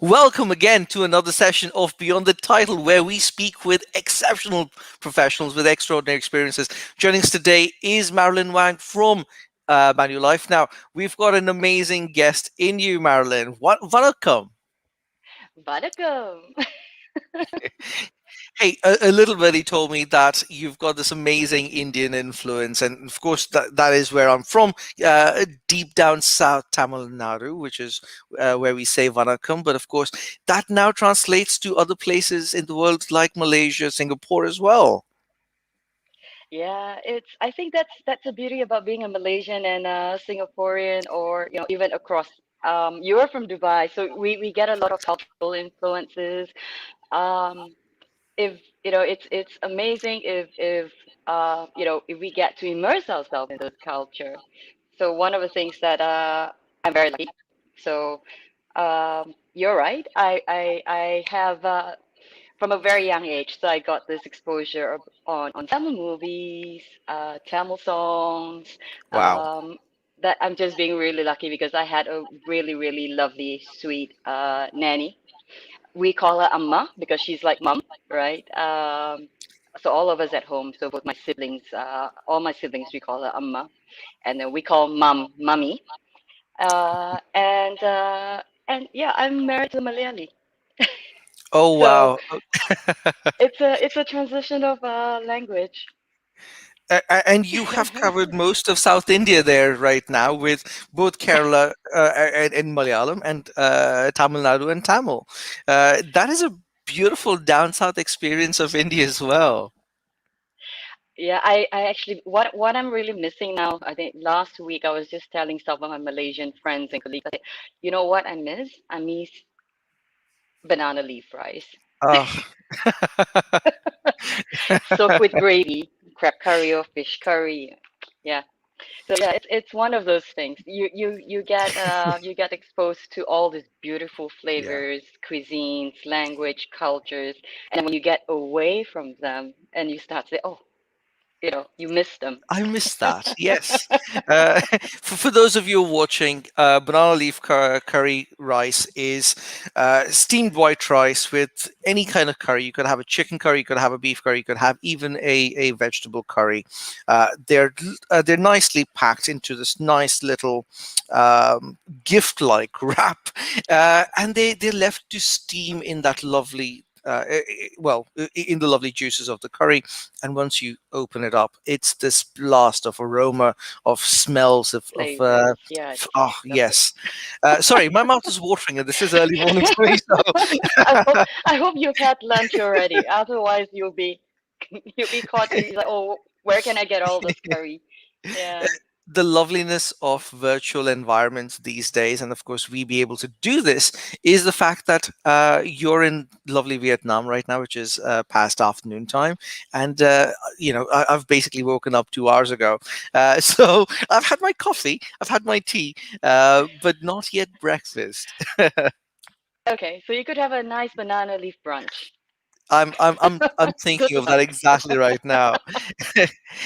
Welcome again to another session of Beyond the Title, where we speak with exceptional professionals with extraordinary experiences. Joining us today is Marilyn Wang from Manulife. Now, we've got an amazing guest in you, Marilyn. Welcome. Vanakkam. Hey, a little bit he told me that you've got this amazing Indian influence, and of course that is where I'm from, deep down South Tamil Nadu, which is where we say Vanakkam. But of course, that now translates to other places in the world like Malaysia, Singapore as well. Yeah, I think that's the beauty about being a Malaysian and a Singaporean, or even across. You're from Dubai, so we get a lot of cultural influences. Um, if it's amazing if we get to immerse ourselves in this culture. So one of the things that I'm very lucky. So you're right. I have from a very young age. So I got this exposure on Tamil movies, Tamil songs. Wow. That I'm just being really lucky because I had a really, really lovely, sweet nanny. We call her Amma because she's like mum, right? So all of us at home, so both my siblings, all my siblings, we call her Amma, and then we call mum mummy. And yeah, I'm married to a Malayali. Oh So wow. it's a transition of language. And you have covered most of South India there right now with both Kerala and Malayalam and Tamil Nadu and Tamil. That is a beautiful down south experience of India as well. Yeah, I actually what I'm really missing now, I think last week I was just telling some of my Malaysian friends and colleagues, I said, you know what I miss? I miss banana leaf rice. Oh, Soaked with gravy, crab curry or fish curry. Yeah. So yeah, it's one of those things. You get exposed to all these beautiful yeah. flavors, cuisines, language, cultures, and then when you get away from them and you start to say, oh, you miss them. I miss that. Yes. For those of you watching, banana leaf curry rice is steamed white rice with any kind of curry. You could have a chicken curry, you could have a beef curry, you could have even a vegetable curry. They're nicely packed into this nice little gift-like wrap, and they're left to steam in that lovely. In the lovely juices of the curry, and once you open it up, it's this blast of aroma, of smells, Flavors. Yeah, oh it's lovely. yes. Sorry, my mouth is watering, and this is early morning for me. So I hope you've had lunch already. Otherwise, you'll be caught in like, oh, where can I get all this curry? Yeah. the loveliness of virtual environments these days, and of course we be able to do this, is the fact that you're in lovely Vietnam right now, which is past afternoon time, and I've basically woken up 2 hours ago, so I've had my coffee, I've had my tea, but not yet breakfast. Okay, so you could have a nice banana leaf brunch. I'm Good thinking of that luck. exactly right now.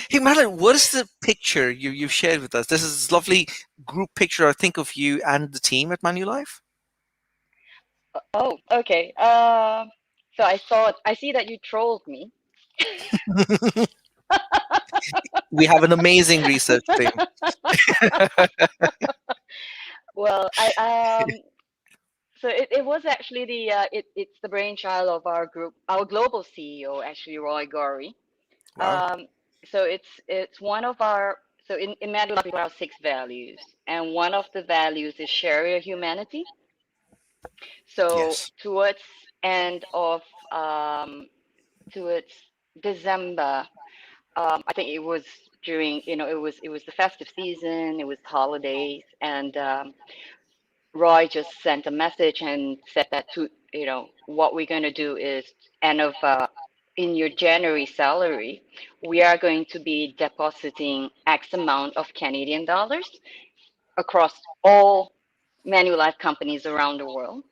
Hey Madeline, what is the picture you've shared with us? This is this lovely group picture, I think, of you and the team at Manulife. Oh, okay. So I see that you trolled me. We have an amazing research team. Well, so it was actually it's the brainchild of our group, our global CEO, actually Roy Gori. Wow. Um, so it's one of our so in Manulife we have our 6 values, and one of the values is share your humanity. So Yes. end of towards December, I think it was during it was the festive season, it was holidays, and Roy just sent a message and said that what we're going to do is end of in your January salary, we are going to be depositing X amount of Canadian dollars across all Manulife companies around the world.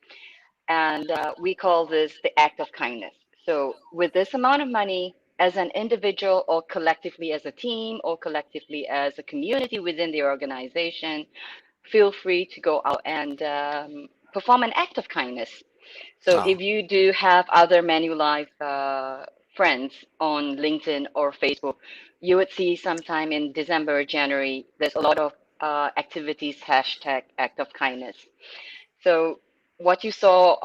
And we call this the act of kindness. So with this amount of money, as an individual or collectively as a team or collectively as a community within the organization, feel free to go out and perform an act of kindness. So Oh, if you do have other Manulife friends on LinkedIn or Facebook, you would see sometime in December or January, there's a lot of activities, hashtag act of kindness. So what you saw,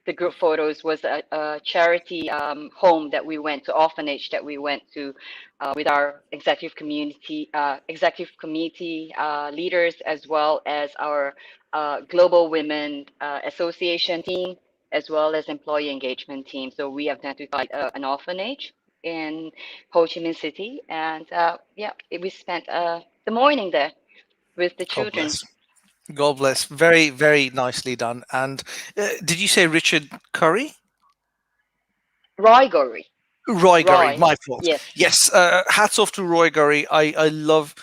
the group photos was a charity home that we went to, orphanage that we went to with our executive committee leaders, as well as our Global Women Association team, as well as employee engagement team. So we identified an orphanage in Ho Chi Minh City, and yeah, we spent the morning there with the God children. bless. God bless. Very, very nicely done. And did you say Richard Curry? Roy Gory. Roy Gurry, Roy, my fault. yes. Yes, hats off to Roy Gurry. I love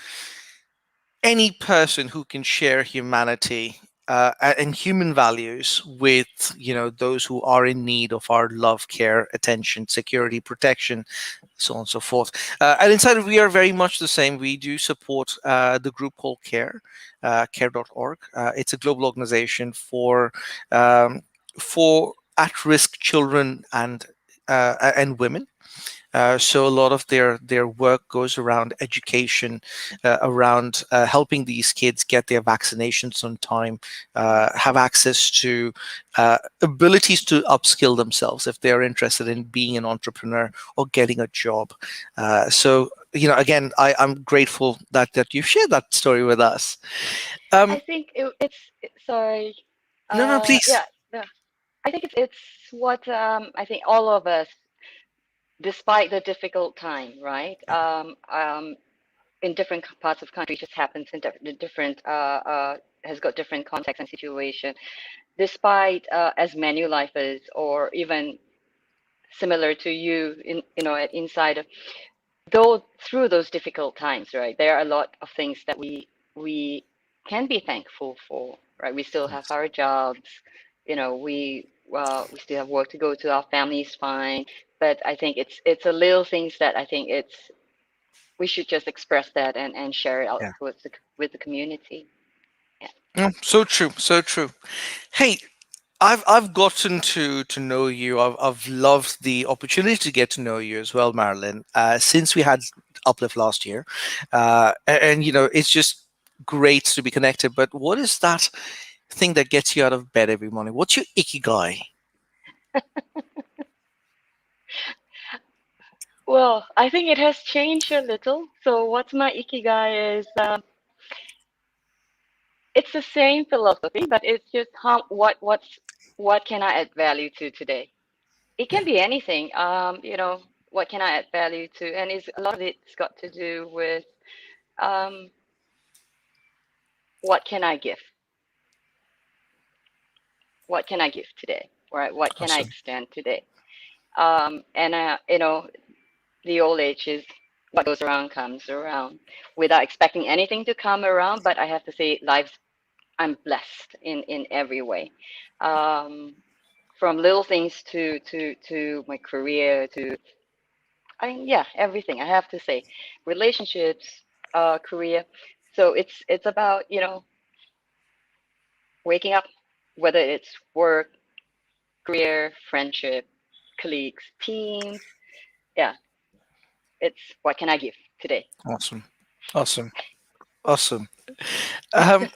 any person who can share humanity and human values with those who are in need of our love, care, attention, security, protection, so on and so forth. And inside of we are very much the same. We do support the group called Care, care.org. It's a global organization for at-risk children and women. So a lot of their work goes around education, around helping these kids get their vaccinations on time, have access to abilities to upskill themselves if they are interested in being an entrepreneur or getting a job. So again, I'm grateful that you've shared that story with us. I Um, think sorry. no, no, please. Yeah, yeah. I think it's what I think all of us, despite the difficult time, right? In different parts of country, just happens in different has got different context and situation. Despite as Manulifers, or even similar to you in at Inside, though through those difficult times, right, there are a lot of things that we can be thankful for, right? We still have our jobs, we still have work to go to, our family's fine, but I think it's a little things that I think we should just express that and share it out Yeah. with the community. Yeah. So true, so true. Hey, I've gotten to know you. I've loved the opportunity to get to know you as well, Marilyn. Since we had Uplift last year, and it's just great to be connected. But what is that thing that gets you out of bed every morning? What's your ikigai? Well, I think it has changed a little. So what's my ikigai is it's the same philosophy, but it's just what can I add value to today? It Yeah, can be anything. What can I add value to? And it's a lot of it's got to do with um, what can I give? What can I give today? Right? What can I awesome. extend today? And the old age is what goes around comes around, without expecting anything to come around. But I have to say, I'm blessed in every way. Um, from little things to my career to yeah, everything, I have to say, relationships, career. So it's about waking up, whether it's work, career, friendship, colleagues, teams. Yeah, it's what can I give today. Awesome. Awesome. Awesome. Um,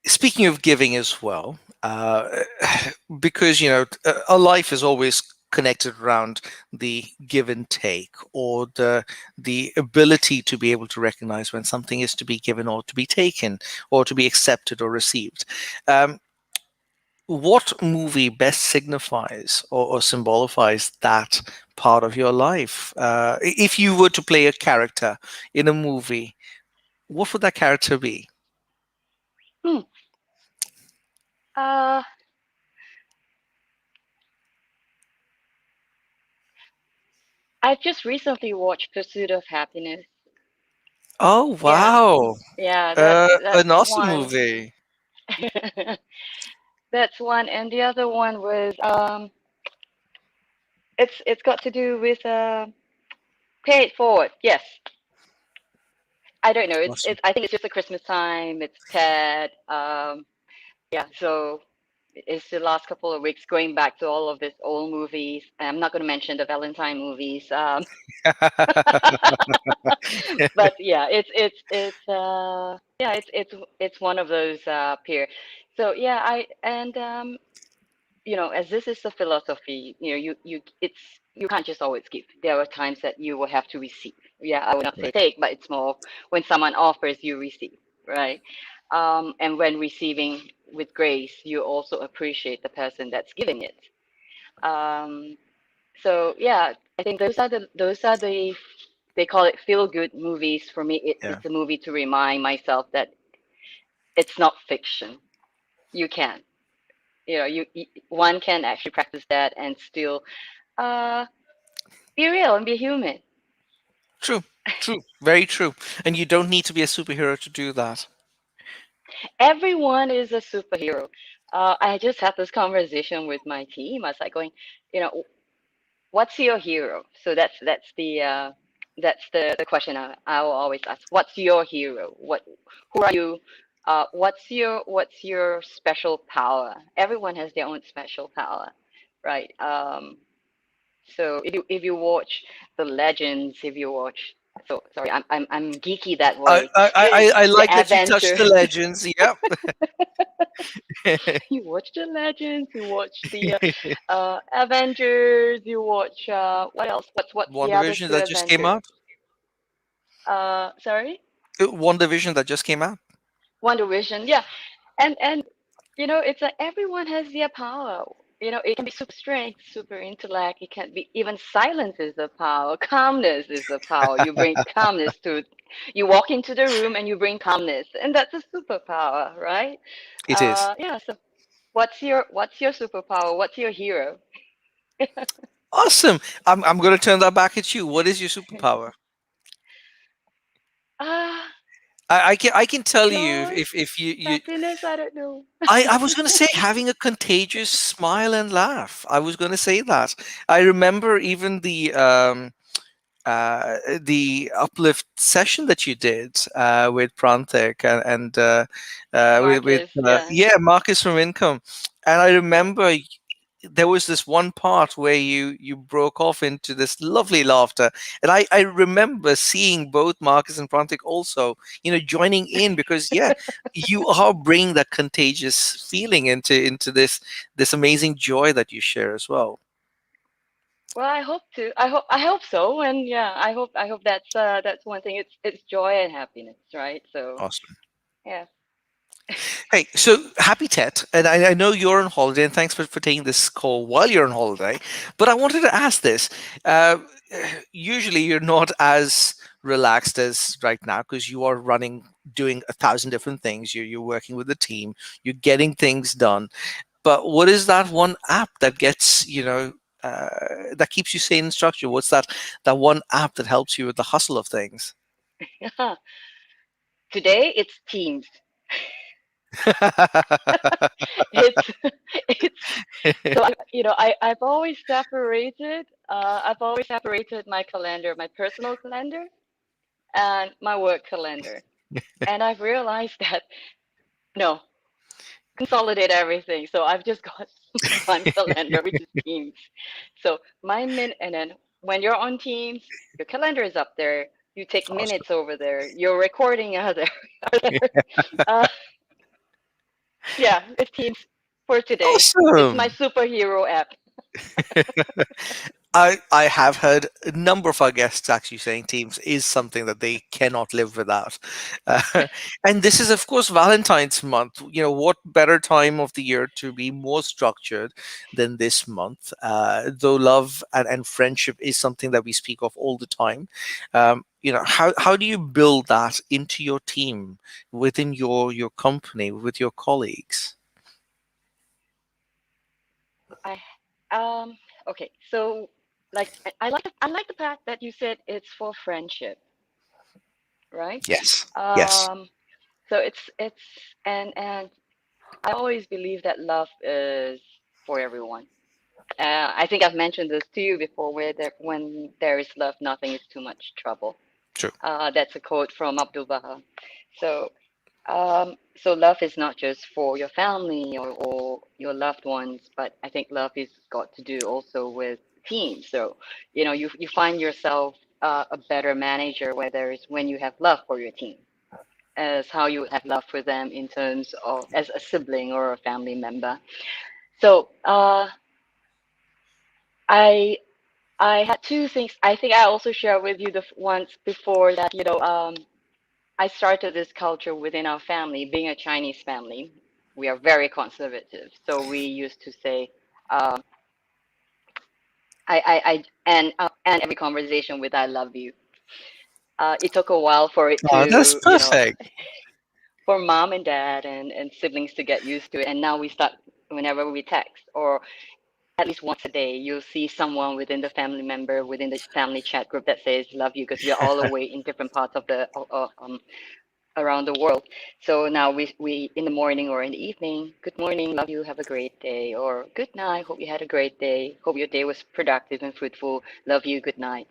Speaking of giving as well, because a life is always connected around the give and take, or the ability to be able to recognize when something is to be given or to be taken or to be accepted or received. Um, what movie best signifies or symbolifies that part of your life? If you were to play a character in a movie, what would that character be? Hmm. Uh, I just recently watched Pursuit of Happiness. Oh, Yeah, wow. yeah, that's An awesome one. movie. That's one, and the other one was it's got to do with pay it forward. Yes, I don't know. Awesome. I think it's just a Christmas time. It's Ted. Yeah, so is the last couple of weeks going back to all of these old movies. I'm not going to mention the Valentine movies, but yeah, it's one of those peer. So yeah, I and as this is a philosophy, you can't just always give. There are times that you will have to receive. Yeah, I would not say Right. take, but it's more when someone offers, you receive, right? And when receiving with grace, you also appreciate the person that's giving it. Um, so yeah, I think those are the they call it feel good movies. For me, Yeah. it's a movie to remind myself that it's not fiction. You can, one can actually practice that and still uh, be real and be human. True. True. Very true. And you don't need to be a superhero to do that. Everyone is a superhero. I just had this conversation with my team. I was like going, you know, what's your hero? So that's the question I will always ask. What's your hero? Who are you? What's your special power? Everyone has their own special power, right? So if you watch the legends, if you watch, so sorry, I'm geeky that way. I The like that you touched Avenger, the legends. Yep. you watch the legends, you watch the Avengers, you watch what else? What's the other WandaVision two that just came Avengers? out. Sorry, WandaVision that just came out. Wonder Vision. Yeah, and it's like everyone has their power. It can be super strength, super intellect. It can be even silence is a power. Calmness is a power. You bring calmness to. You walk into the room and you bring calmness, and that's a superpower, right? It is. Yeah. So, what's your superpower? What's your hero? Awesome. I'm going to turn that back at you. What is your superpower? Ah, I can tell you joy, if you happiness. I don't know. I was going to say having a contagious smile and laugh. I was going to say that. I remember even the uplift session that you did with Prantik and with Marcus, yeah. yeah, Marcus from Income, and I remember there was this one part where you broke off into this lovely laughter, and I remember seeing both Marcus and Prantik also joining in, because yeah, you are bringing that contagious feeling into this amazing joy that you share as well. Well, I hope to. I hope so. And yeah, I hope that's one thing. It's joy and happiness, right? So Awesome. yeah. Hey, so happy Tet, and I know you're on holiday, and thanks for taking this call while you're on holiday. But I wanted to ask this. Uh, Usually, you're not as relaxed as right now because you are doing 1,000 different things. You're working with the team, you're getting things done. But what is that one app that that keeps you sane and structured? What's that one app that helps you with the hustle of things? Today it's Teams. It's it's so I've always separated my calendar, my personal calendar and my work calendar. And I've realized that no, consolidate everything. So I've just got one calendar, which is Teams. So and then when you're on Teams, your calendar is up there. You take Awesome. minutes over there. Your recording are there. Are there. Uh, yeah, it's Teams for today. It's my Awesome. superhero app. I have heard a number of our guests actually saying Teams is something that they cannot live without. Uh, and this is, of course, Valentine's month. What better time of the year to be more structured than this month? Though love and friendship is something that we speak of all the time. How do you build that into your team, within your company, with your colleagues? I okay. So like I like the fact that you said it's for friendship, right? Yes. Yes. Um, so it's and I always believe that love is for everyone. I think I've mentioned this to you before, where when there is love, nothing is too much trouble. True. That's a quote from Abdul Baha. So So love is not just for your family or your loved ones, but I think love is got to do also with teams. So, you find yourself a better manager, whether it's when you have love for your team, as how you would have love for them in terms of as a sibling or a family member. So, I I had two things. I think I also shared with you the once before that, I started this culture within our family, being a Chinese family. We are very conservative. So we used to say, um, I and every conversation with "I love you." It took a while for it Oh, that's to, perfect. for mom and dad and siblings to get used to it. And now we start whenever we text or at least once a day, you'll see someone within the family member within the family chat group that says "love you" because we are all away in different parts of the around the world. So now we in the morning or in the evening, good morning, love you, have a great day, or good night, hope you had a great day, hope your day was productive and fruitful, love you, good night.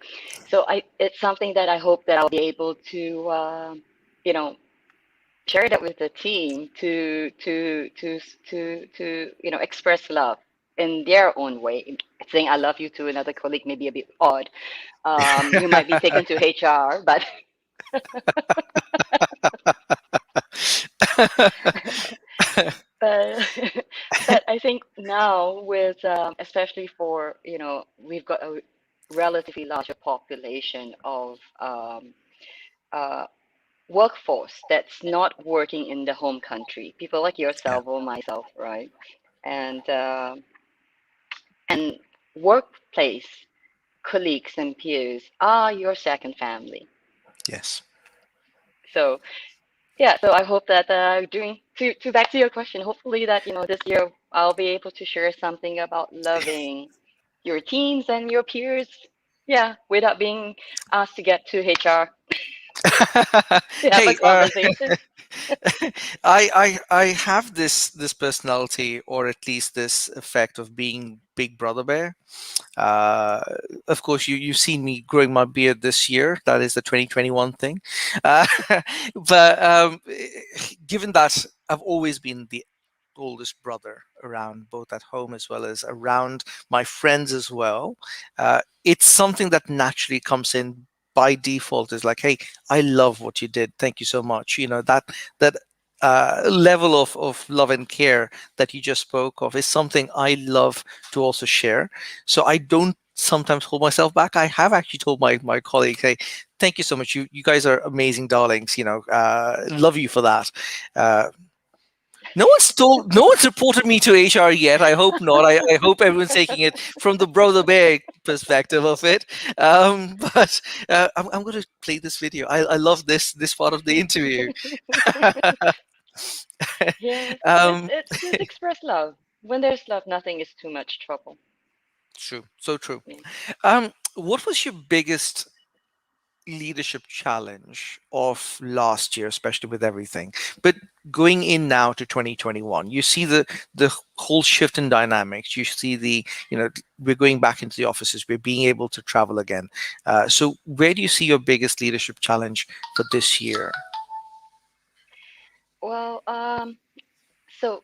So it's something that I hope that I'll be able to, you know, share that with the team to express love in their own way. Saying I love you to another colleague may be a bit odd. You might be taken to HR, but but but I think now with especially for we've got a relatively larger population of uh, workforce that's not working in the home country. People like Yeah. yourself or myself, right? And and workplace colleagues and peers are your second family. Yes. So yeah, so I hope that doing to back to your question, hopefully that this year I'll be able to share something about loving your teams and your peers. Yeah, without being asked to get to HR to have a Hey, conversation. I have this personality, or at least this effect of being Big Brother Bear. Uh, of course, you've seen me growing my beard this year. That is the 2021 thing. Uh, but given that I've always been the oldest brother around, both at home as well as around my friends as well, it's something that naturally comes in by default. Is like, hey, I love what you did. Thank you so much. That level of love and care that you just spoke of is something I love to also share. So I don't sometimes hold myself back. I have actually told my colleagues, hey, thank you so much. You guys are amazing darlings. Love you for that. Uh, no one's reported me to HR yet. I hope not. I hope everyone's taking it from the brother bear perspective of it. But I'm going to play this video. I love this part of the interview. Yes, um, it's just express love. When there's love, nothing is too much trouble. True, so true. Yeah. What was your biggest leadership challenge of last year, especially with everything? But going in now to 2021, you see the whole shift in dynamics. You see we're going back into the offices. We're being able to travel again. So where do you see your biggest leadership challenge for this year? Well, so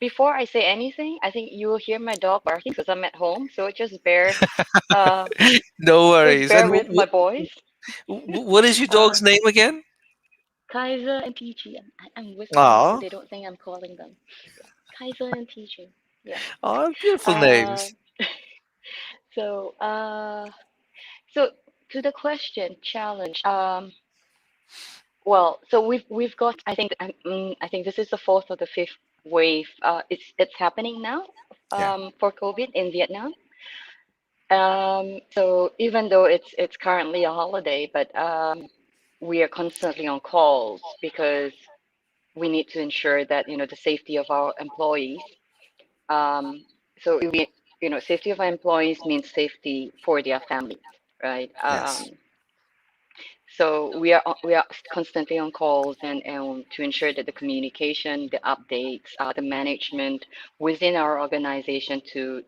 before I say anything, I think you will hear my dog barking because I'm at home. So uh, No just worries. bear And with my voice. what is your Uh, dog's name again? Kaiser and PG. I'm whispering so Ah, they don't think I'm calling them. Yeah, Kaiser and PG. Yeah. ah, beautiful Uh, names. so uh, so to the question, challenge. Well, so we've got. I think this is the fourth or the fifth wave. It's happening now. Yeah. For COVID in Vietnam. So even though it's currently a holiday, but we are constantly on calls because we need to ensure that the safety of our employees. Um, so safety of our employees means safety for their families, right? Yes. So we are constantly on calls and to ensure that the communication, the updates, the management within our organization to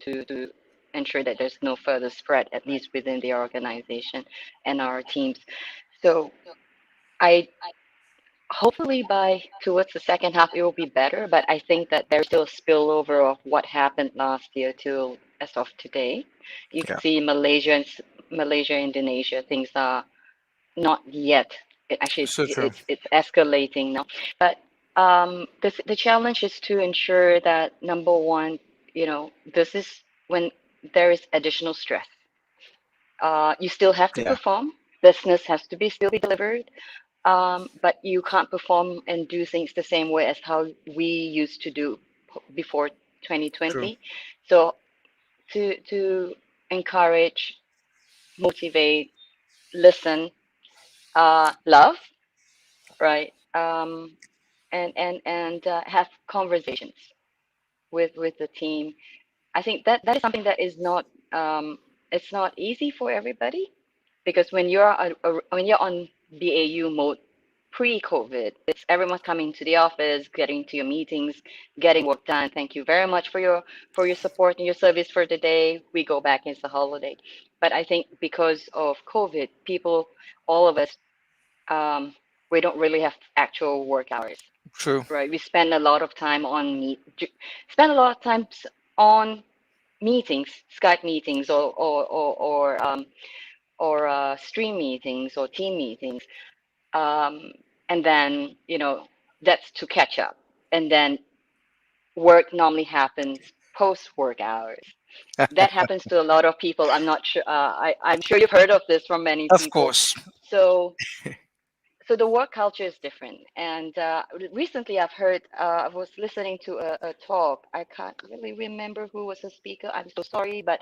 ensure that there's no further spread, at least within the organization and our teams. So I hopefully by towards the second half it will be better, but I think that there's still a spillover of what happened last year till as of today. You could Yeah, see Malaysia, Indonesia, things are not yet. Actually, so true. it's escalating now. But the challenge is to ensure that number one, this is when there is additional stress. You still have to Yeah, perform. Business has to be still be delivered, but you can't perform and do things the same way as how we used to do before true. 2020. So to encourage, motivate, listen, love, right? And have conversations with the team. I think that is something that is not it's not easy for everybody because when you're on BAU mode pre-COVID, it's everyone's coming to the office, getting to your meetings, getting work done. Thank you very much for your support and your service for the day. We go back into the holiday. But I think because of COVID, people, all of us, um, we don't really have actual work hours, True. right? We spend a lot of time on spend a lot of times on meetings, Skype meetings, or stream meetings or team meetings, and then that's to catch up, and then work normally happens post work hours. That happens to a lot of people. I'm not sure. I'm sure you've heard of this from many Of people. course. So so the work culture is different. And recently, I was listening to a talk. I can't really remember who was the speaker. I'm so sorry, but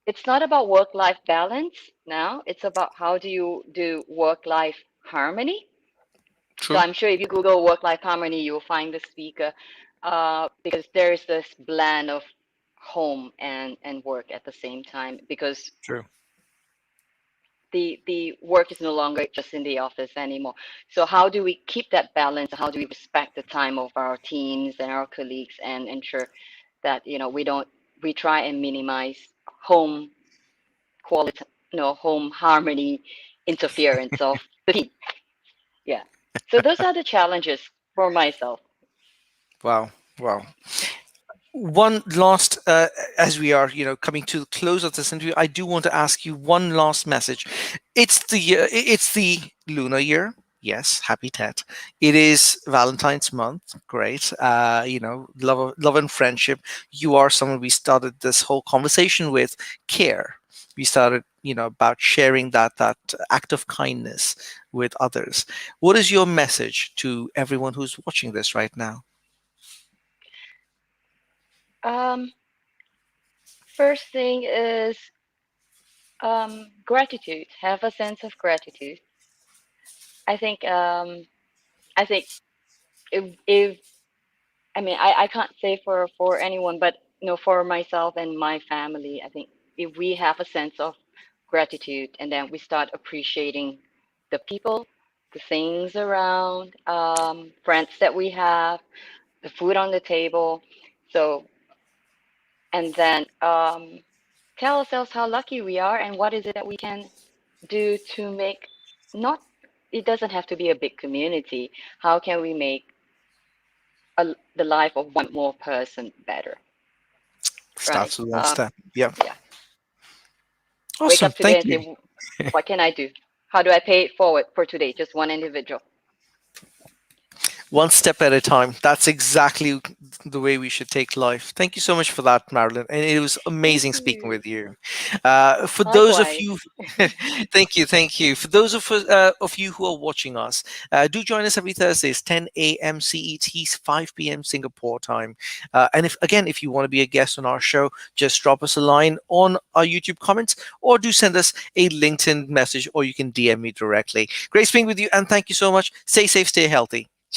it's not about work-life balance now. It's about how do you do work-life harmony. So True. I'm sure if you Google work-life harmony, you will find the speaker because there's this blend of home and work at the same time because True. the work is no longer just in the office anymore. So how do we keep that balance? How do we respect the time of our teams and our colleagues and ensure that we try and minimize home quality, home harmony interference of the team. Yeah. So those are the challenges for myself. Wow. Wow. One last, as we are, coming to the close of this interview, I do want to ask you one last message. It's the lunar year. Yes, happy Tet. It is Valentine's month. Great. Love and friendship. You are someone we started this whole conversation with. Care. We started, about sharing that act of kindness with others. What is your message to everyone who's watching this right now? Um, First thing is gratitude. Have a sense of gratitude. I think I think if I mean I can't say for anyone, but for myself and my family, I think if we have a sense of gratitude and then we start appreciating the people, the things around, friends that we have, the food on the table. So, and then tell ourselves how lucky we are and what is it that we can do to make not, it doesn't have to be a big community. How can we make the life of one more person better, right? Starts with one step. Yeah. Yeah. Wake Awesome. up today Thank and you. say, what can I do? How do I pay it forward for today? Just one individual. One step at a time. That's exactly the way we should take life. Thank you so much for that, Marilyn. And it was Thank amazing speaking you. with you. For those of Likewise. you, thank you. For those of you who are watching us, do join us every Thursday. It's 10 a.m. CET, 5 p.m. Singapore time. And if you want to be a guest on our show, just drop us a line on our YouTube comments or do send us a LinkedIn message or you can DM me directly. Great speaking with you and thank you so much. Stay safe, stay healthy.